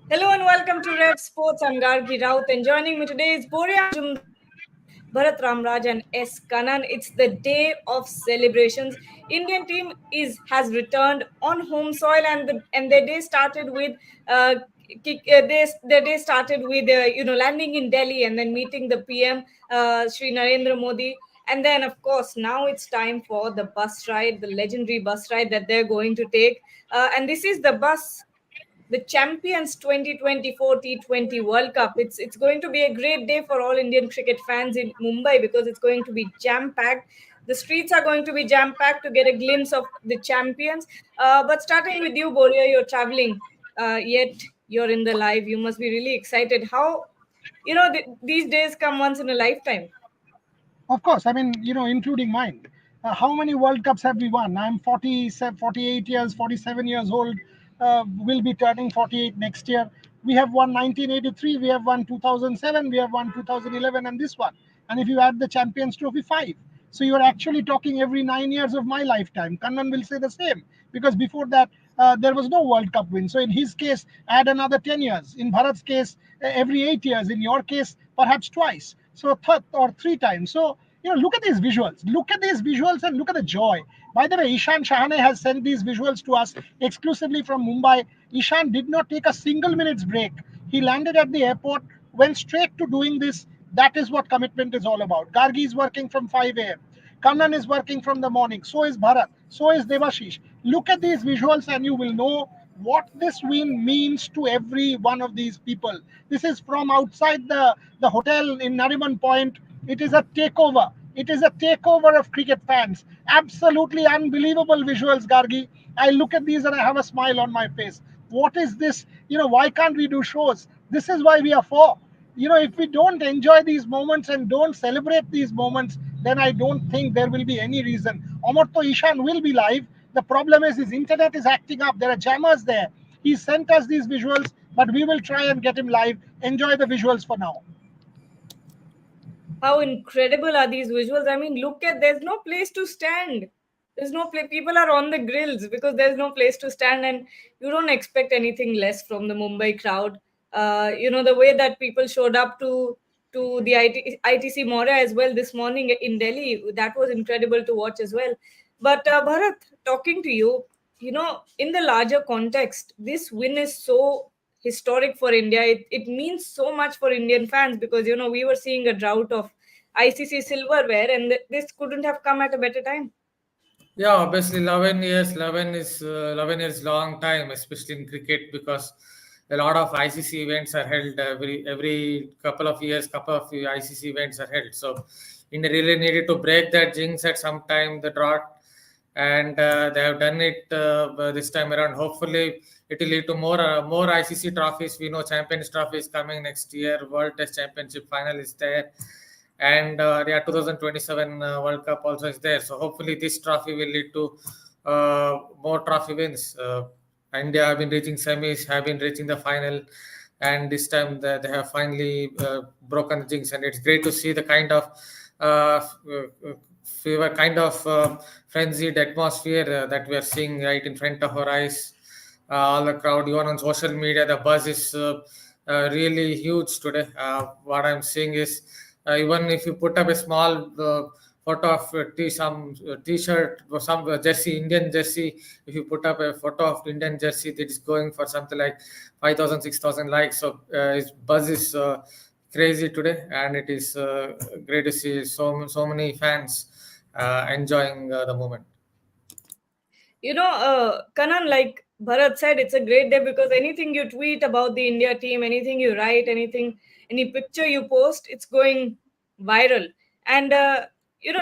Hello and welcome to Red Sports. I'm Gargi Raut, and joining me today is Boria Majumdar, Bharat Ramraj and S. Kanan. It's the day of celebrations. Indian team has returned on home soil, and their day started with their day started with landing in Delhi and then meeting the PM Sri Narendra Modi. And then, of course, now it's time for the bus ride, the legendary bus ride that they're going to take. And this is the bus, the champions 2024 T20 World Cup. It's going to be a great day for all Indian cricket fans in Mumbai because it's going to be jam packed. The streets are going to be jam packed to get a glimpse of the champions. But starting with you, Boria, you're traveling, yet you're in the live. You must be really excited. How these days come once in a lifetime. Of course, I mean, including mine. How many World Cups have we won? I'm 48 years, 47 years old. Will be turning 48 next year. We have won 1983, we have won 2007, we have won 2011, and this one. And if you add the Champions Trophy, five. So you're actually talking every 9 years of my lifetime. Kannan will say the same because before that, there was no World Cup win. So in his case, add another 10 years. In Bharat's case, every 8 years. In your case, perhaps twice. So third or three times. So look at these visuals. Look at these visuals and look at the joy. By the way, Ishan Shahane has sent these visuals to us exclusively from Mumbai. Ishan did not take a single minute's break. He landed at the airport, went straight to doing this. That is what commitment is all about. Gargi is working from 5 a.m. Kannan is working from the morning. So is Bharat. So is Devashish. Look at these visuals and you will know what this win means to every one of these people. This is from outside the hotel in Nariman Point. It is a takeover. It is a takeover of cricket fans. Absolutely unbelievable visuals, Gargi. I look at these and I have a smile on my face. What is this? Why can't we do shows? This is why we are for. If we don't enjoy these moments and don't celebrate these moments, then I don't think there will be any reason. Omarto Ishan will be live. The problem is his internet is acting up. There are jammers there. He sent us these visuals, but we will try and get him live. Enjoy the visuals for now. How incredible are these visuals? I mean, look at, there's no place to stand. There's no place. People are on the grills because there's no place to stand, and you don't expect anything less from the Mumbai crowd. The way that people showed up to the ITC Mora as well this morning in Delhi, that was incredible to watch as well. But Bharat, talking to you, in the larger context, this win is so historic for India. It means so much for Indian fans because we were seeing a drought of ICC silverware, and this couldn't have come at a better time. Yeah, obviously, 11 years. 11 years long time, especially in cricket, because a lot of ICC events are held every couple of years. Couple of ICC events are held. So India really needed to break that jinx at some time, the drought, and they have done it this time around. Hopefully, it will lead to more ICC trophies. We know Champions Trophy is coming next year. World Test Championship final is there, and 2027 World Cup also is there. So hopefully, this trophy will lead to more trophy wins. India have been reaching semis, have been reaching the final, and this time they have finally broken the jinx. And it's great to see the kind of fever, kind of frenzied atmosphere that we are seeing right in front of our eyes. All the crowd, even on social media, the buzz is really huge today. What I'm seeing is even if you put up a small photo of some t-shirt or some jersey, Indian jersey, if you put up a photo of Indian jersey, that is going for something like 5,000, 6,000 likes. So its buzz is crazy today, and it is great to see so many fans enjoying the moment. Kanan, like Bharat said, it's a great day because anything you tweet about the India team, anything you write, any picture you post, it's going viral. And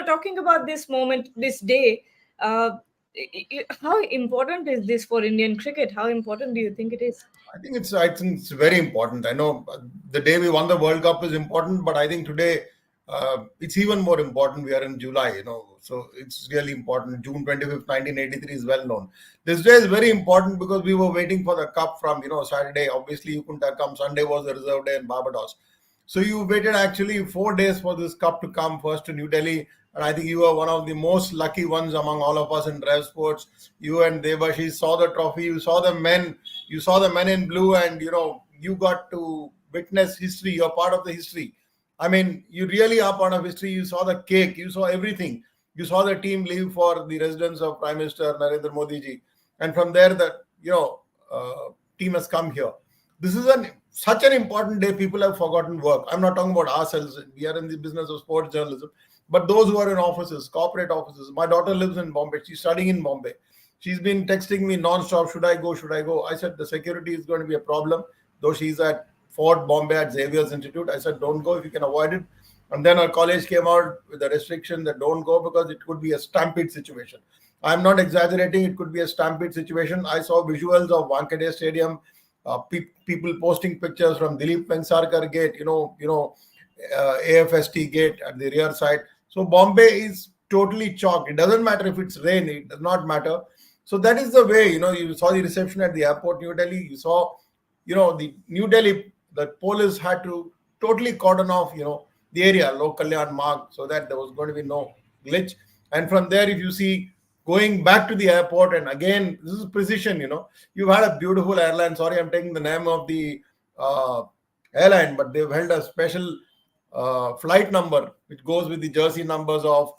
talking about this moment, this day, how important is this for Indian cricket? How important do you think it is? I think it's very important. I know the day we won the World Cup is important, but I think today it's even more important. We are in July, so it's really important. June 25th, 1983 is well known. This day is very important because we were waiting for the cup from Saturday. Obviously, you couldn't have come. Sunday was the reserve day in Barbados. So you waited actually 4 days for this cup to come first to New Delhi. And I think you are one of the most lucky ones among all of us in Rev Sports. You and Devashi saw the trophy. You saw the men in blue, and you got to witness history. You're part of the history. I mean, you really are part of history. You saw the cake, you saw everything. You saw the team leave for the residence of Prime Minister Narendra Modi ji, and from there, the team has come here. This is such an important day. People have forgotten work. I'm not talking about ourselves. We are in the business of sports journalism, but those who are in offices, corporate offices. My daughter lives in Bombay. She's studying in Bombay. She's been texting me non-stop. Should I go? Should I go? I said the security is going to be a problem. Though she's at Fort Bombay at Xavier's Institute, I said don't go if you can avoid it. And then our college came out with a restriction that don't go because it could be a stampede situation. I'm not exaggerating. It could be a stampede situation. I saw visuals of Wankhede Stadium, people posting pictures from Dilip Vengsarkar Gate, AFST Gate at the rear side. So Bombay is totally chalked. It doesn't matter if it's rain. It does not matter. So that is the way, you saw the reception at the airport, New Delhi. You saw, the New Delhi, the police had to totally cordon off, the area, Lok Kalyan Marg, so that there was going to be no glitch. And from there, if you see going back to the airport, and again, this is precision, you've had a beautiful airline. Sorry, I'm taking the name of the airline, but they've held a special flight number which goes with the jersey numbers of,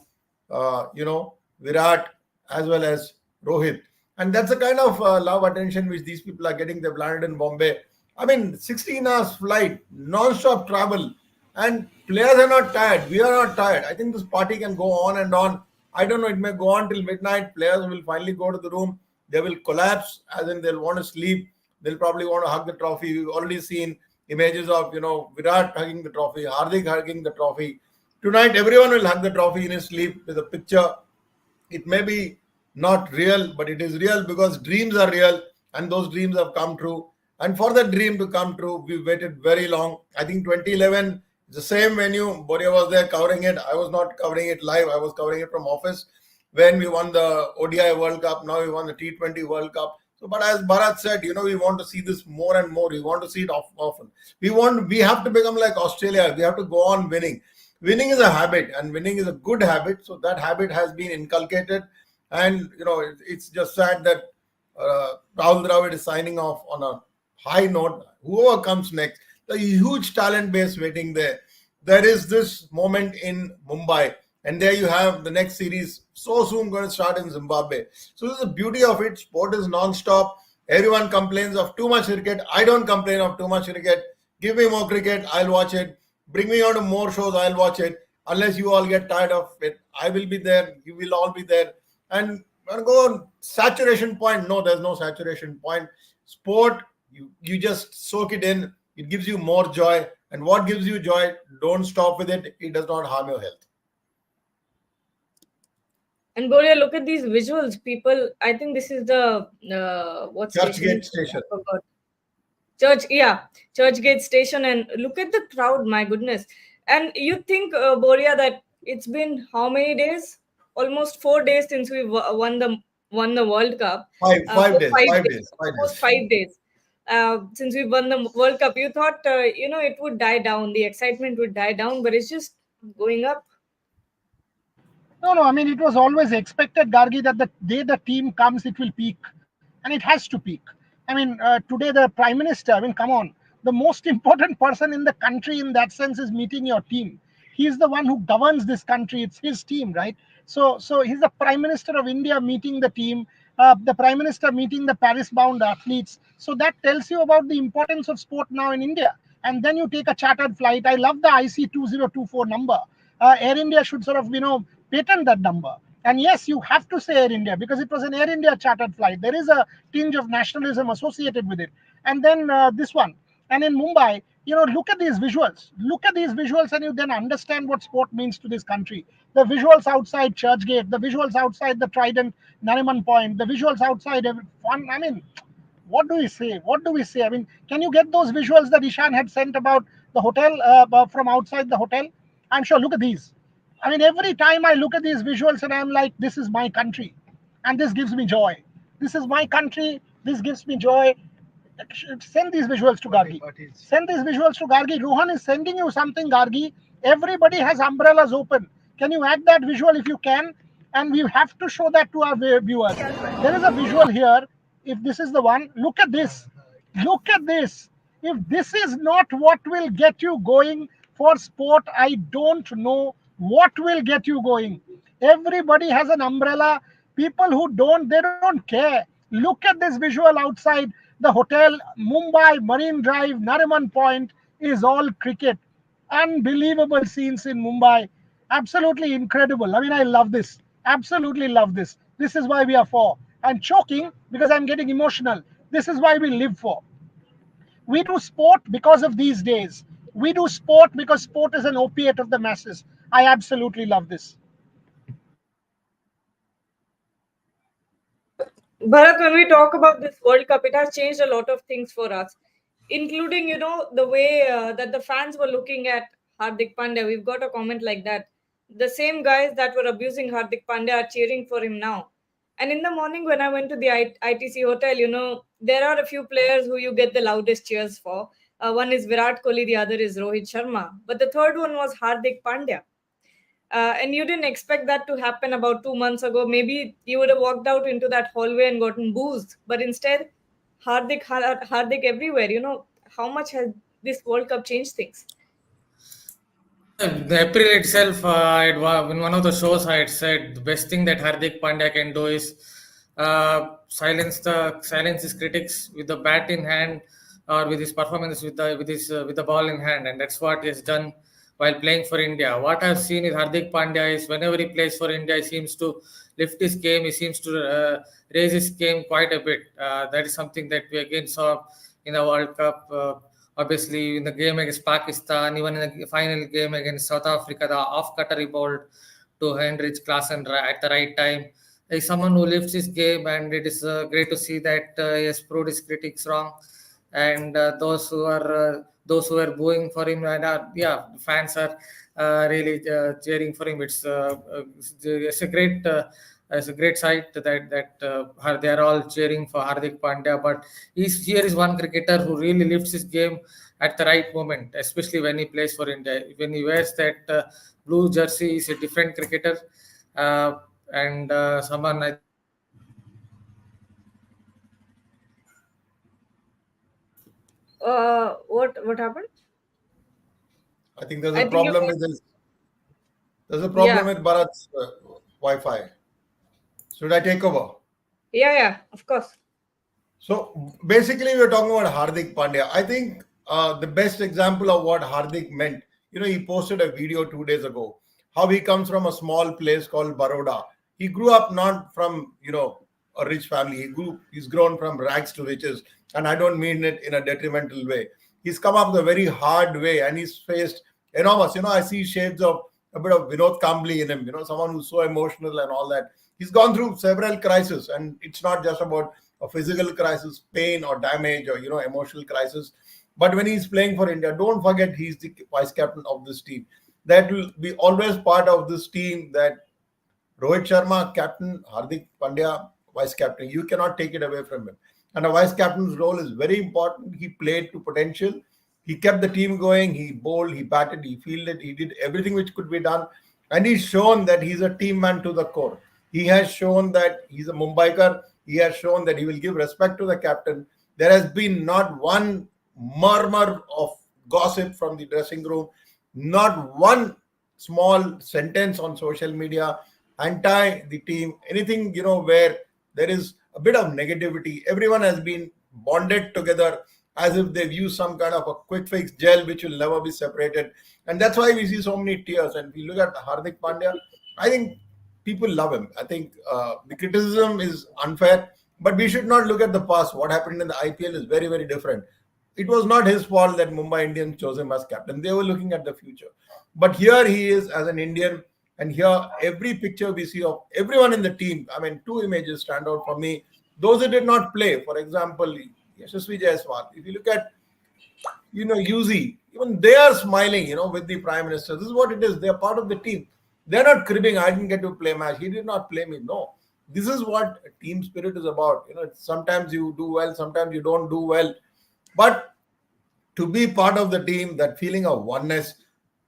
Virat as well as Rohit. And that's the kind of love attention which these people are getting. They've landed in Bombay. I mean, 16 hours flight, non-stop travel, and players are not tired. We are not tired. I think this party can go on and on. I don't know, it may go on till midnight. Players will finally go to the room. They will collapse, as in they'll want to sleep. They'll probably want to hug the trophy. We've already seen images of, Virat hugging the trophy, Hardik hugging the trophy. Tonight, everyone will hug the trophy in his sleep with a picture. It may be not real, but it is real because dreams are real and those dreams have come true. And for that dream to come true, we waited very long. I think 2011, the same venue, Boria was there covering it. I was not covering it live. I was covering it from office when we won the ODI World Cup. Now we won the T20 World Cup. So, but as Bharat said, we want to see this more and more. We want to see it often. We have to become like Australia. We have to go on winning. Winning is a habit, and winning is a good habit. So that habit has been inculcated. And, it's just sad that Rahul Dravid is signing off on a high note. Whoever comes next, the huge talent base waiting there. There is this moment in Mumbai, and there you have the next series so soon going to start in Zimbabwe. So this is the beauty of it. Sport is non-stop. Everyone complains of too much cricket. I don't complain of too much cricket. Give me more cricket, I'll watch it. Bring me on to more shows, I'll watch it. Unless you all get tired of it, I will be there. You will all be there. And go on saturation point. No, there's no saturation point. Sport, you just soak it in. It gives you more joy. And what gives you joy, don't stop with it. It does not harm your health. And Boria, look at these visuals. People, I think this is the what Churchgate station? Station. I forgot. Churchgate Station, and look at the crowd. My goodness! And you think, Boria, that it's been how many days? Almost 4 days since we won the World Cup. Five days. Almost 5 days. Since we won the World Cup, you thought it would die down, the excitement would die down, but it's just going up. No. I mean, it was always expected, Gargi, that the day the team comes, it will peak, and it has to peak. I mean, today the Prime Minister. I mean, come on, the most important person in the country in that sense is meeting your team. He is the one who governs this country. It's his team, right? So he's the Prime Minister of India meeting the team. The Prime Minister meeting the Paris-bound athletes. So that tells you about the importance of sport now in India. And then you take a chartered flight. I love the IC 2024 number. Air India should sort of, patent that number. And yes, you have to say Air India because it was an Air India chartered flight. There is a tinge of nationalism associated with it. And then this one. And in Mumbai, look at these visuals. Look at these visuals and you then understand what sport means to this country. The visuals outside Churchgate, the visuals outside the Trident Nariman Point, the visuals outside fun. I mean, what do we say? What do we say? I mean, can you get those visuals that Ishan had sent about the hotel from outside the hotel? I'm sure. Look at these. I mean, every time I look at these visuals and I'm like, this is my country. And this gives me joy. This is my country. This gives me joy. Send these visuals to Gargi. Send these visuals to Gargi. Rohan is sending you something, Gargi. Everybody has umbrellas open. Can you add that visual if you can? And we have to show that to our viewers. There is a visual here. If this is the one, look at this. Look at this. If this is not what will get you going for sport, I don't know what will get you going. Everybody has an umbrella. People who don't, they don't care. Look at this visual outside the hotel, Mumbai, Marine Drive, Nariman Point is all cricket. Unbelievable scenes in Mumbai. Absolutely incredible. I mean, I love this. Absolutely love this. This is why we are for. And choking because I'm getting emotional. This is why we live for. We do sport because of these days. We do sport because sport is an opiate of the masses. I absolutely love this. Bharat, when we talk about this World Cup, it has changed a lot of things for us, including, the way that the fans were looking at Hardik Pandya. We've got a comment like that. The same guys that were abusing Hardik Pandya are cheering for him now. And in the morning, when I went to the ITC hotel, there are a few players who you get the loudest cheers for. One is Virat Kohli, the other is Rohit Sharma. But the third one was Hardik Pandya. And you didn't expect that to happen about 2 months ago. Maybe you would have walked out into that hallway and gotten boozed. But instead, Hardik everywhere. How much has this World Cup changed things? The April itself, in one of the shows, I had said the best thing that Hardik Pandya can do is silence his critics with the bat in hand, or with his performance with the ball in hand, and that's what he has done while playing for India. What I've seen with Hardik Pandya is whenever he plays for India, he seems to lift his game. He seems to raise his game quite a bit. That is something that we again saw in the World Cup. Obviously, in the game against Pakistan, even in the final game against South Africa, the off cutter he bowled to Heinrich Klaasen at the right time. He's someone who lifts his game, and it is great to see that he has proved his critics wrong. And those who are booing for him, and fans are really cheering for him. It's a great. It's a great sight that they are all cheering for Hardik Pandya. But here is one cricketer who really lifts his game at the right moment, especially when he plays for India. When he wears that blue jersey, he's a different cricketer, and someone I. What happened? I think there's I a think you problem got, with this. There's a problem yeah, with Bharat's Wi-Fi. Should I take over? yeah, of course. So basically, we're talking about Hardik Pandya. I think the best example of what Hardik meant, he posted a video 2 days ago, how he comes from a small place called Baroda. He grew up not from, a rich family. He's grown from rags to riches. And I don't mean it in a detrimental way. He's come up the very hard way, and he's faced enormous, I see shades of a bit of Vinod Kambli in him, someone who's so emotional and all that. He's gone through several crises, and it's not just about a physical crisis, pain or damage, or emotional crisis. But when he's playing for India, don't forget he's the vice captain of this team. That will be always part of this team. That Rohit Sharma, captain, Hardik Pandya, vice captain. You cannot take it away from him. And a vice captain's role is very important. He played to potential. He kept the team going. He bowled, he batted, he fielded, he did everything which could be done. And he's shown that he's a team man to the core. He has shown that he's a Mumbaikar. He has shown that he will give respect to the captain. There has been not one murmur of gossip from the dressing room, not one small sentence on social media anti the team, anything, where there is a bit of negativity. Everyone has been bonded together as if they've used some kind of a quick fix gel which will never be separated. And that's why we see so many tears. And if you look at Hardik Pandya, I think people love him. I think the criticism is unfair, but we should not look at the past. What happened in the IPL is very, very different. It was not his fault that Mumbai Indians chose him as captain. They were looking at the future. But here he is as an Indian, and here every picture we see of everyone in the team, I mean, two images stand out for me. Those who did not play, for example, Yashasvi Jaiswal. If you look at, Yuzi, even they are smiling, with the Prime Minister. This is what it is. They are part of the team. They're not cribbing, I didn't get to play match. He did not play me. No. This is what team spirit is about. Sometimes you do well, sometimes you don't do well. But to be part of the team, that feeling of oneness,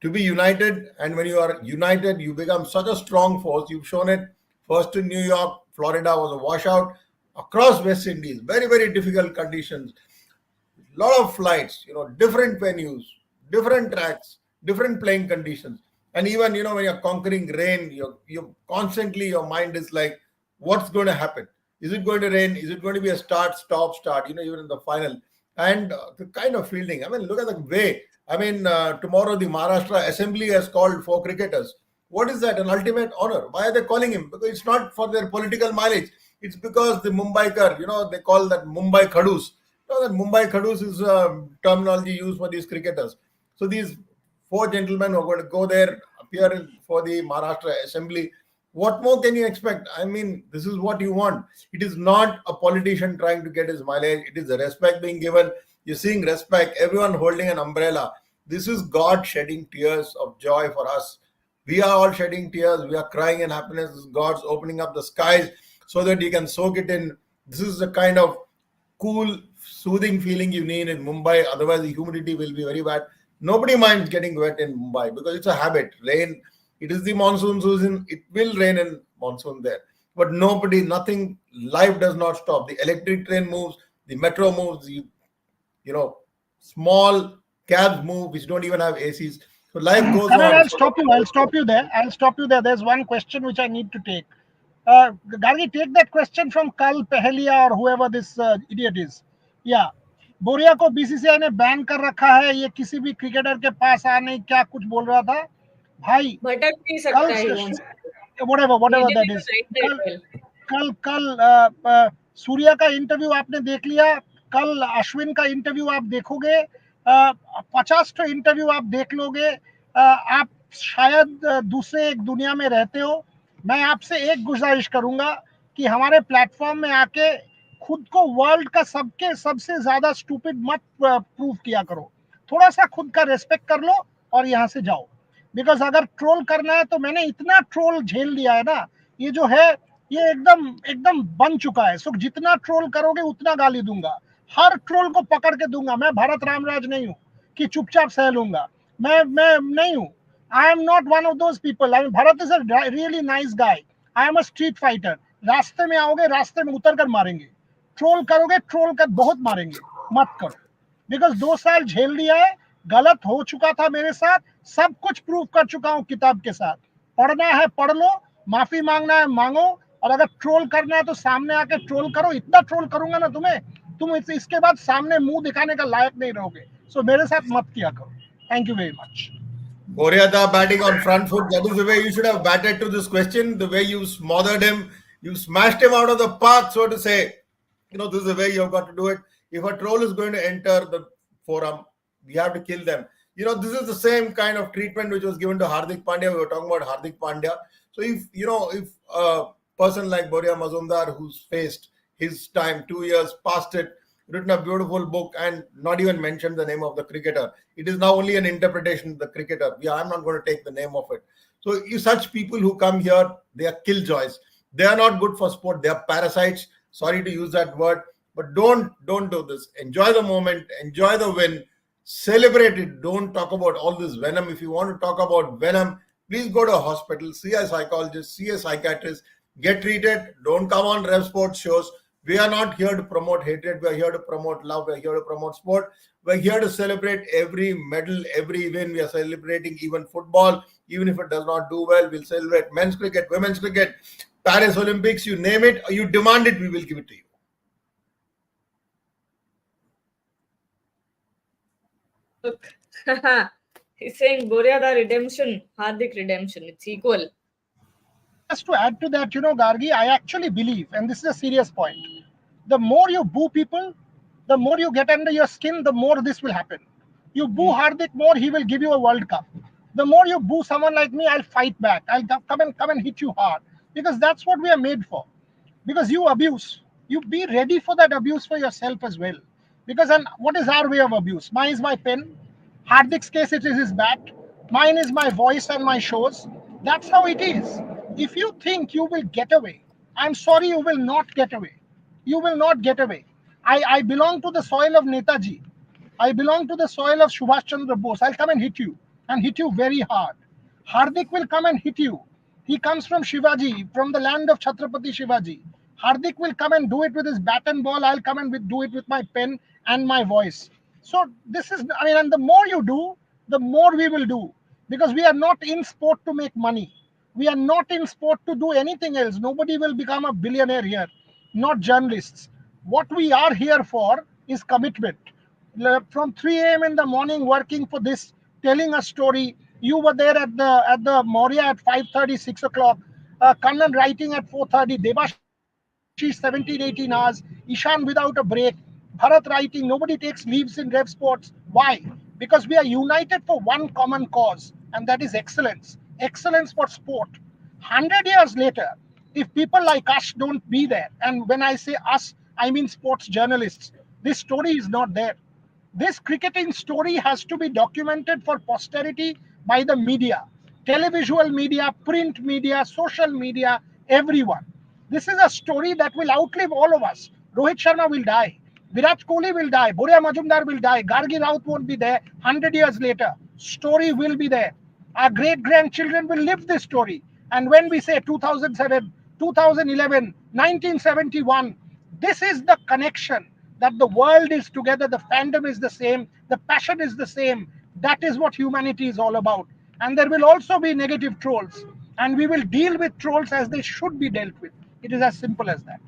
to be united, and when you are united, you become such a strong force. You've shown it first in New York. Florida was a washout. Across West Indies, very, very difficult conditions. lot of flights, different venues, different tracks, different playing conditions. And even, when you're conquering rain, you constantly, your mind is like, what's going to happen? Is it going to rain? Is it going to be a start, stop, start, even in the final? And the kind of fielding, I mean, look at the way. I mean, tomorrow the Maharashtra Assembly has called 4 cricketers. What is that? An ultimate honor. Why are they calling him? Because it's not for their political mileage. It's because the Mumbaikar, they call that Mumbai Khadus. That Mumbai Khadus is a terminology used for these cricketers. So these 4 gentlemen who are going to go there, appear for the Maharashtra Assembly. What more can you expect? I mean, this is what you want. It is not a politician trying to get his mileage. It is the respect being given. You're seeing respect, everyone holding an umbrella. This is God shedding tears of joy for us. We are all shedding tears. We are crying in happiness. This is God's opening up the skies so that you can soak it in. This is the kind of cool, soothing feeling you need in Mumbai. Otherwise, the humidity will be very bad. Nobody minds getting wet in Mumbai because it's a habit. Rain, it is the monsoon season. It will rain in monsoon there. But nothing, life does not stop. The electric train moves, the metro moves, small cabs move, which don't even have ACs. So life goes Karan, on. I'll stop you. I'll stop you there. I'll stop you there. There's one question which I need to take. Gargi, take that question from Kal Pehelia or whoever this idiot is. Yeah. बोरिया को BCCI ने ban कर रखा है, ये किसी भी cricketer के पास आ नहीं, क्या कुछ बोल रहा था भाई? भटक नहीं कल सकता, he wants to. whatever He that didn't is. even write that well. कल सूर्या का इंटरव्यू आपने देख लिया, कल अश्विन का इंटरव्यू आप देखोगे, 50 तो इंटरव्यू आप देख लोगे, आप शायद दूसरे एक दुनिया में रहते हो। मैं आपसे एक गुजारिश करूंगा कि हमारे प्लेटफॉर्म में आके खुद को वर्ल्ड का सबसे ज्यादा स्टूपिड मत प्रूव किया करो, थोड़ा सा खुद का रेस्पेक्ट कर लो और यहाँ से जाओ। बिकॉज अगर ट्रोल करना है तो मैंने इतना ट्रोल झेल लिया है ना, ये जो है ये एकदम एकदम बन चुका है। सो जितना ट्रोल करोगे उतना गाली दूंगा, हर ट्रोल को पकड़ के दूंगा। मैं भरत रामराज नहीं हूँ कि चुपचाप सह लूंगा, मैं नहीं हूँ। I am not one of those people. I Bharat is a really nice guy. I am a street fighter. रास्ते में आओगे, रास्ते में उतर कर मारेंगे। ट्रोल करोगे, ट्रोल कर बहुत मारेंगे, मत करो। बिकॉज 2 साल झेल लिया है, गलत हो चुका था मेरे साथ, सब कुछ प्रूव कर चुका हूँ किताब के साथ। पढ़ना है पढ़ लो, माफी मांगना है मांगो, और अगर ट्रोल करना है तो सामने आके ट्रोल करो। इतना ट्रोल करूंगा ना तुम्हें, तुम इसके बाद सामने मुंह दिखाने का लायक नहीं रहोगे। सो मेरे साथ मत किया करो। Thank you very much. Boryata batting on front foot. That is the way you should have batted to this question. The way you smothered him, you smashed him out of the park, so to say. This is the way you've got to do it. If a troll is going to enter the forum, we have to kill them. This is the same kind of treatment which was given to Hardik Pandya. We were talking about Hardik Pandya. So if a person like Boria Mazumdar, who's faced his time, 2 years past it, written a beautiful book and not even mentioned the name of the cricketer. It is now only an interpretation of the cricketer. Yeah, I'm not going to take the name of it. So such people who come here, they are killjoys. They are not good for sport. They are parasites. Sorry to use that word, but don't do this. Enjoy the moment. Enjoy the win. Celebrate it. Don't talk about all this venom. If you want to talk about venom, please go to a hospital, see a psychologist, see a psychiatrist, get treated. Don't come on Rev Sports shows. We are not here to promote hatred. We are here to promote love. We are here to promote sport. We are here to celebrate every medal, every win. We are celebrating even football. Even if it does not do well, we'll celebrate men's cricket, women's cricket, Paris Olympics, you name it, or you demand it, we will give it to you. Look, he's saying Boryada redemption, Hardik redemption. It's equal. Just to add to that, Gargi, I actually believe, and this is a serious point, the more you boo people, the more you get under your skin, the more this will happen. You boo Hardik more, he will give you a World Cup. The more you boo someone like me, I'll fight back. I'll come and hit you hard, because that's what we are made for. Because you abuse, you be ready for that abuse for yourself as well. Because and what is our way of abuse? Mine is my pen. Hardik's case, it is his bat. Mine is my voice and my shows. That's how it is. If you think you will get away, I'm sorry, you will not get away. You will not get away. I belong to the soil of Netaji. I belong to the soil of Subhash Chandra Bose. I'll come and hit you very hard. Hardik will come and hit you. He comes from Shivaji, from the land of Chhatrapati Shivaji. Hardik will come and do it with his bat and ball. I'll come and do it with my pen and my voice. So this is, I mean, and the more you do, the more we will do, because we are not in sport to make money. We are not in sport to do anything else. Nobody will become a billionaire here, not journalists. What we are here for is commitment. From 3 a.m. in the morning working for this, telling a story. You were there at the Moria at 5:30, 6 o'clock. Kannan writing at 4:30. Debashish 17, 18 hours. Ishan without a break. Bharat writing. Nobody takes leaves in rev sports. Why? Because we are united for one common cause, and that is excellence. Excellence for sport. 100 years later, if people like us don't be there, and when I say us, I mean sports journalists, this story is not there. This cricketing story has to be documented for posterity by the media, televisual media, print media, social media, everyone. This is a story that will outlive all of us. Rohit Sharma will die. Virat Kohli will die. Boria Majumdar will die. Gargi Raut won't be there. 100 years later, story will be there. Our great grandchildren will live this story. And when we say 2007, 2011, 1971, this is the connection, that the world is together, the fandom is the same, the passion is the same. That is what humanity is all about. And there will also be negative trolls, and we will deal with trolls as they should be dealt with. It is as simple as that.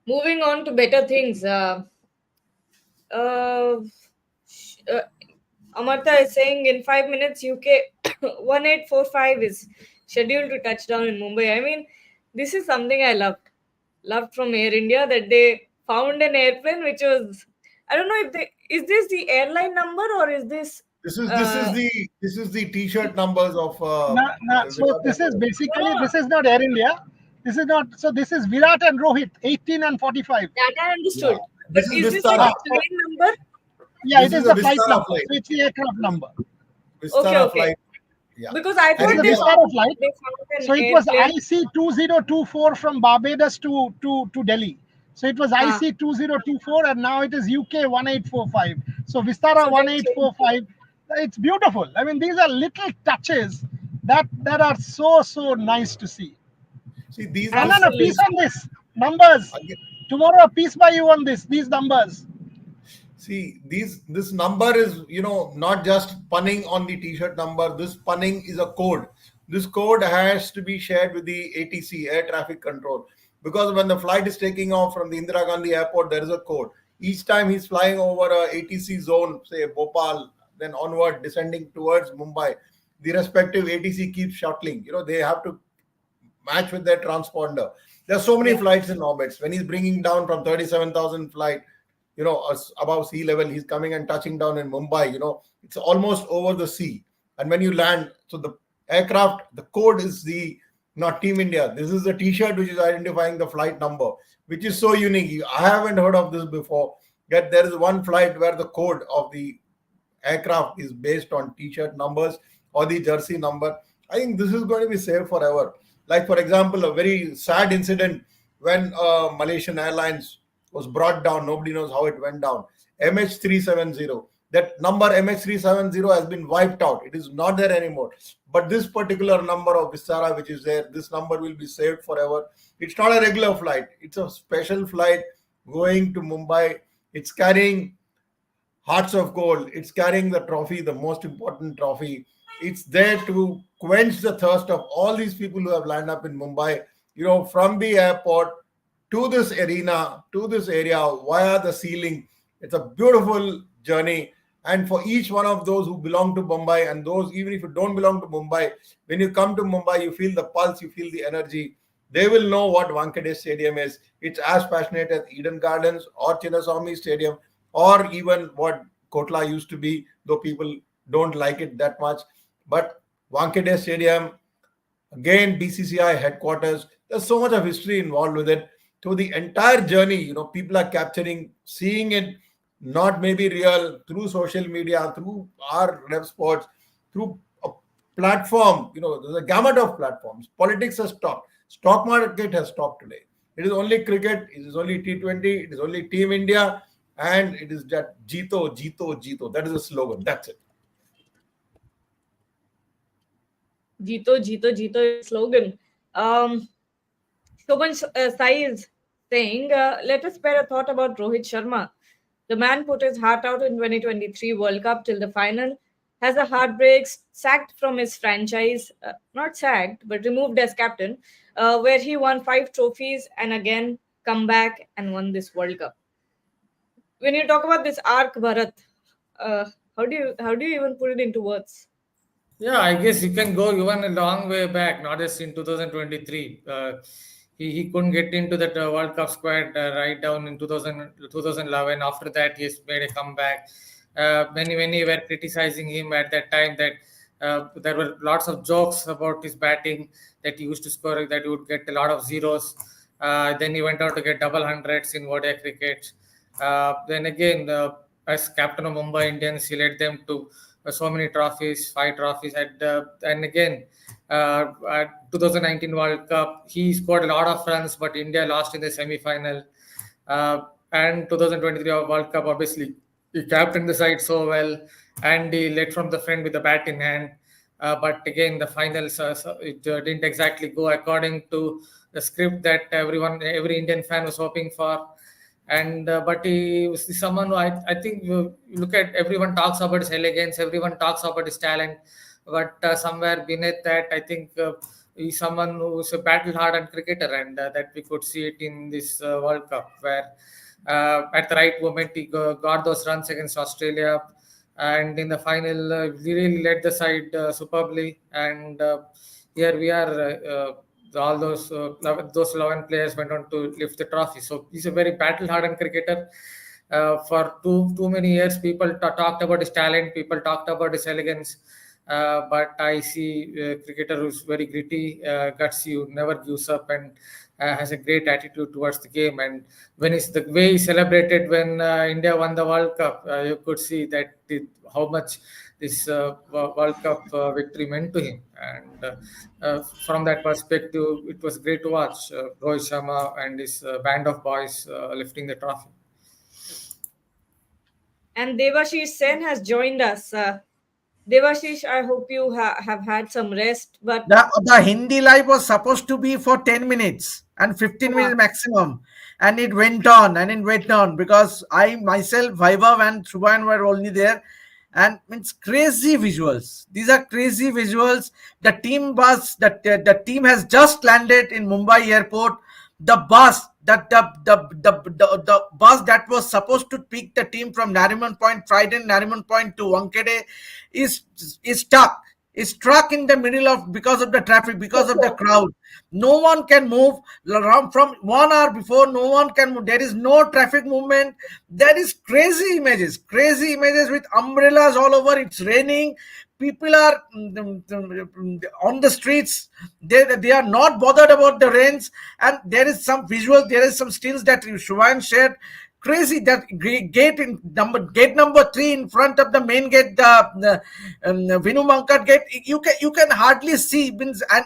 Moving on to better things. Uh, Amartya is saying in 5 minutes, UK 1845 is scheduled to touch down in Mumbai. I mean, this is something I loved. Loved from Air India that they found an airplane which was, I don't know if they, is this the airline number or is this, uh, This is the T-shirt numbers of So Virat this and is Rohit. basically, no, this is not Air India. This is not, so this is Virat and Rohit, 18 and 45. that I Yeah, understood. But this is is this like Vistara. a plane number? Yeah, This it is is a the flight Vistara number. flight. So it's the aircraft number. Okay, Vistara okay. flight. Yeah, Because I It's and thought a they India. Vistara found flight. they found an So it was airplane. IC 2024 from Barbados to Delhi. So it was Huh. IC 2024, and now it is UK 1845. So Vistara So they changed it. 1845. It's beautiful. I mean, these are little touches that are so nice to see. See, these this Anand, a Absolutely. piece this on this. Numbers. again. Tomorrow, a piece by you on this. These numbers. See, this number is, not just punning on the T-shirt number. This punning is a code. This code has to be shared with the ATC, air traffic control, because when the flight is taking off from the Indira Gandhi airport, there is a code. Each time he's flying over a ATC zone, say Bhopal, then onward, descending towards Mumbai, the respective ATC keeps shuttling. They have to match with their transponder. There's so many Yeah. flights in orbits. When he's bringing down from 37,000 flight, above sea level, he's coming and touching down in Mumbai. It's almost over the sea. And when you land, so the aircraft, the code is the not Team India. This is the T-shirt which is identifying the flight number, which is so unique. I haven't heard of this before. Yet there is one flight where the code of the aircraft is based on T-shirt numbers or the jersey number. I think this is going to be saved forever. Like, for example, a very sad incident when Malaysian Airlines was brought down. Nobody knows how it went down. MH370. That number MH370 has been wiped out. It is not there anymore. But this particular number of Vistara, which is there, this number will be saved forever. It's not a regular flight. It's a special flight going to Mumbai. It's carrying hearts of gold. It's carrying the trophy, the most important trophy. It's there to quench the thirst of all these people who have lined up in Mumbai, from the airport to this arena, to this area via the ceiling. It's a beautiful journey. And for each one of those who belong to Mumbai, and those, even if you don't belong to Mumbai, when you come to Mumbai, you feel the pulse, you feel the energy. They will know what Wankhede Stadium is. It's as passionate as Eden Gardens or Chinnaswamy Stadium, or even what Kotla used to be, though people don't like it that much. But Wankhede Stadium, again, BCCI headquarters, there's so much of history involved with it. So the entire journey, people are capturing, seeing it, not maybe real, through social media, through our rev sports, through a platform. There's a gamut of platforms. Politics has stopped. Stock market has stopped today. It is only cricket. It is only T20. It is only Team India, and it is that Jito, Jito, Jito. That is the slogan. That's it. Jito, Jito, Jito is slogan. Um, Shobhan Sai is thing, let us spare a thought about Rohit Sharma. The man put his heart out in 2023 World Cup till the final, has a heartbreak, sacked from his franchise, not sacked, but removed as captain, where he won 5 trophies and again come back and won this World Cup. When you talk about this arc, Bharat, uh, how do you even put it into words? Yeah, I guess you can go even a long way back, not just in 2023. He couldn't get into that World Cup squad right down in 2011. After that, he's made a comeback. Many were criticizing him at that time that there were lots of jokes about his batting, that he used to score, that he would get a lot of zeros. Then he went on to get double hundreds in ODI cricket. Then again, as captain of Mumbai Indians, he led them to so many trophies, 5 trophies. And again, at 2019 World Cup, he scored a lot of runs, but India lost in the semi-final. And 2023 World Cup, obviously, he captained the side so well, and he led from the front with the bat in hand. But again, the finals, it didn't exactly go according to the script that every Indian fan was hoping for. And but he was someone who I think you look at, everyone talks about his elegance, everyone talks about his talent, but somewhere beneath that, I think he's someone who's a battle hardened cricketer, and that we could see it in this World Cup, where at the right moment he got those runs against Australia, and in the final he really led the side superbly. And here we are. All those 11 players went on to lift the trophy. So he's a very battle-hardened cricketer. For too many years, people talked about his talent, people talked about his elegance, but I see a cricketer who's very gritty, gutsy, who never gives up, and has a great attitude towards the game. And when it's the way he celebrated when India won the World Cup, you could see that how much this World Cup victory meant to him. And from that perspective, it was great to watch Rohit Sharma and his band of boys lifting the trophy. And Devashish Sen has joined us. Devashish, I hope you have had some rest, but The Hindi live was supposed to be for 10 minutes and 15 uh, minutes maximum. And it went on and it went on because I myself, Vaibhav and Subhan were only there. And it's crazy visuals. These are crazy visuals. The team has just landed in Mumbai airport. The bus that the bus that was supposed to pick the team from Nariman Point, Trident, Nariman Point to Wankhede is is stuck. Is stuck in the middle of, because of the traffic, because of the crowd. No one can move around from 1 hour before. No one can move. There is no traffic movement. There is crazy images with umbrellas all over. It's raining. People are on the streets. They are not bothered about the rains. And there is some visual. There is some stills that Shubhan shared. Crazy that gate number 3 in front of the main gate, the Vinu Mankat gate. You can hardly see.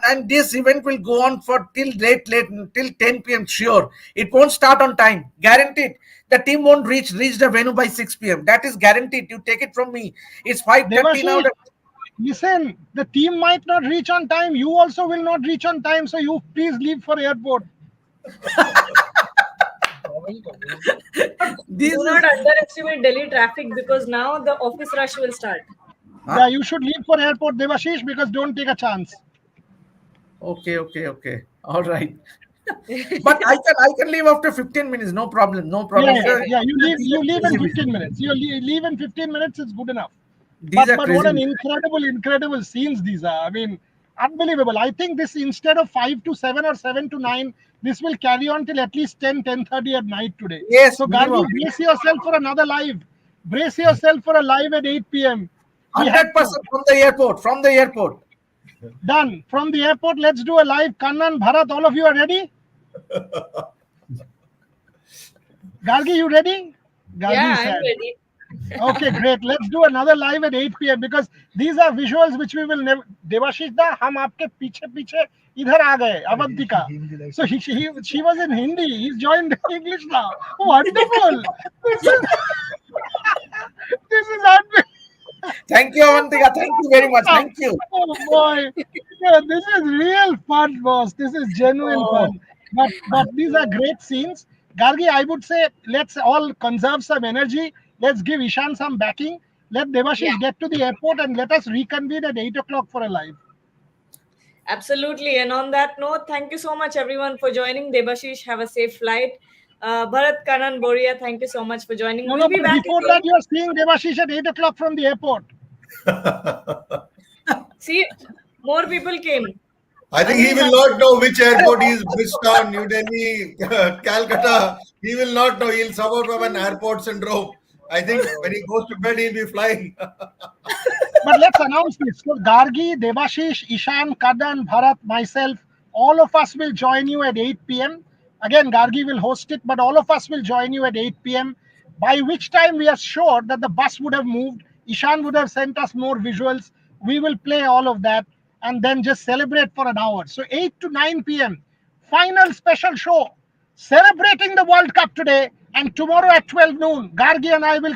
And this event will go on for till late till 10 p.m. Sure, it won't start on time. Guaranteed. The team won't reach the venue by 6 p.m. That is guaranteed. You take it from me. It's 5:30 now. Devashish, listen, the team might not reach on time. You also will not reach on time. So you please leave for airport. This do is not underestimate Delhi traffic because now the office rush will start. Yeah, you should leave for airport, Devashish, because don't take a chance. okay. All right. But I can leave after 15 minutes. No problem. No problem. Yeah. You leave. These You are leave crazy in 15 visuals. minutes. You leave in 15 minutes. It's good enough. These are But what crazy an visuals. incredible scenes these are. I mean, unbelievable. I think this, instead of 5 to 7 or 7 to 9, this will carry on till at least 10:30 at night today. Yes, So Gargi, minimum. brace yourself for another live. Brace yourself for a live at 8 p.m. We have to. 100% from the airport. From the airport. Done. From the airport, let's do a live. Kannan, Bharat, all of you are ready? Gargi, you ready? Gargi Yeah, is I'm sad. ready. Okay, great. Let's do another live at 8 p.m. because these are visuals which we will never. Devashish da, हम आपके पीछे पीछे इधर आ गए Avantika. So she was in Hindi. He's joined English now. Wonderful. This is this is unbelievable. Thank you, Avantika. Thank you very much. Thank you. Oh boy, yeah, this is real fun, boss. This is genuine Oh, fun. But these are great scenes. Gargi, I would say let's all conserve some energy. Let's give Ishan some backing. Let Yeah, Devashish get to the airport and let us reconvene at 8 o'clock for a live. absolutely. And on that note, thank you so much, everyone, for joining. Debashish, have a safe flight. Bharat, Kanan, Boria, thank you so much for joining. No, We'll no, be but back before that, again. you are seeing Devashish at 8 o'clock from the airport. See, more people came. I think he Anil will has not know which airport he is based on, New Delhi, Calcutta. He will not know. He'll suffer from an airport syndrome. I think when he goes to bed, he'll be flying. But let's announce this. So Gargi, Devashish, Ishan, Kadan, Bharat, myself, all of us will join you at 8 p.m. Again, Gargi will host it, but all of us will join you at 8 p.m. By which time we are sure that the bus would have moved. Ishan would have sent us more visuals. We will play all of that and then just celebrate for an hour. So 8 to 9 p.m. Final special show celebrating the World Cup today, and tomorrow at 12 noon, Gargi and I will,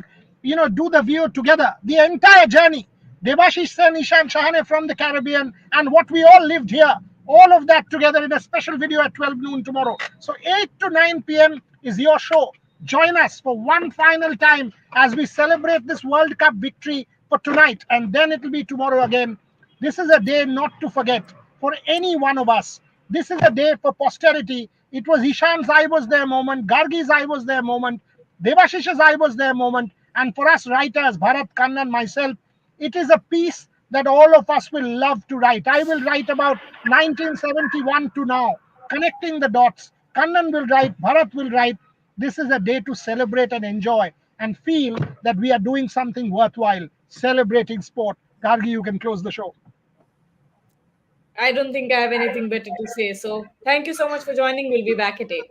do the view together, the entire journey. Devashish Sen, Ishan Shahane from the Caribbean, and what we all lived here, all of that together in a special video at 12 noon tomorrow. So 8 to 9 p.m. is your show. Join us for one final time as we celebrate this World Cup victory for tonight, and then it will be tomorrow again. This is a day not to forget for any one of us. This is a day for posterity. It was Ishan's I was there moment, Gargi's I was there moment, Devashish's I was there moment, and for us writers, Bharat, Kannan, myself, it is a piece that all of us will love to write. I will write about 1971 to now, connecting the dots. Kannan will write, Bharat will write. This is a day to celebrate and enjoy and feel that we are doing something worthwhile, celebrating sport. Gargi, you can close the show. I don't think I have anything better to say. So thank you so much for joining. We'll be back at 8.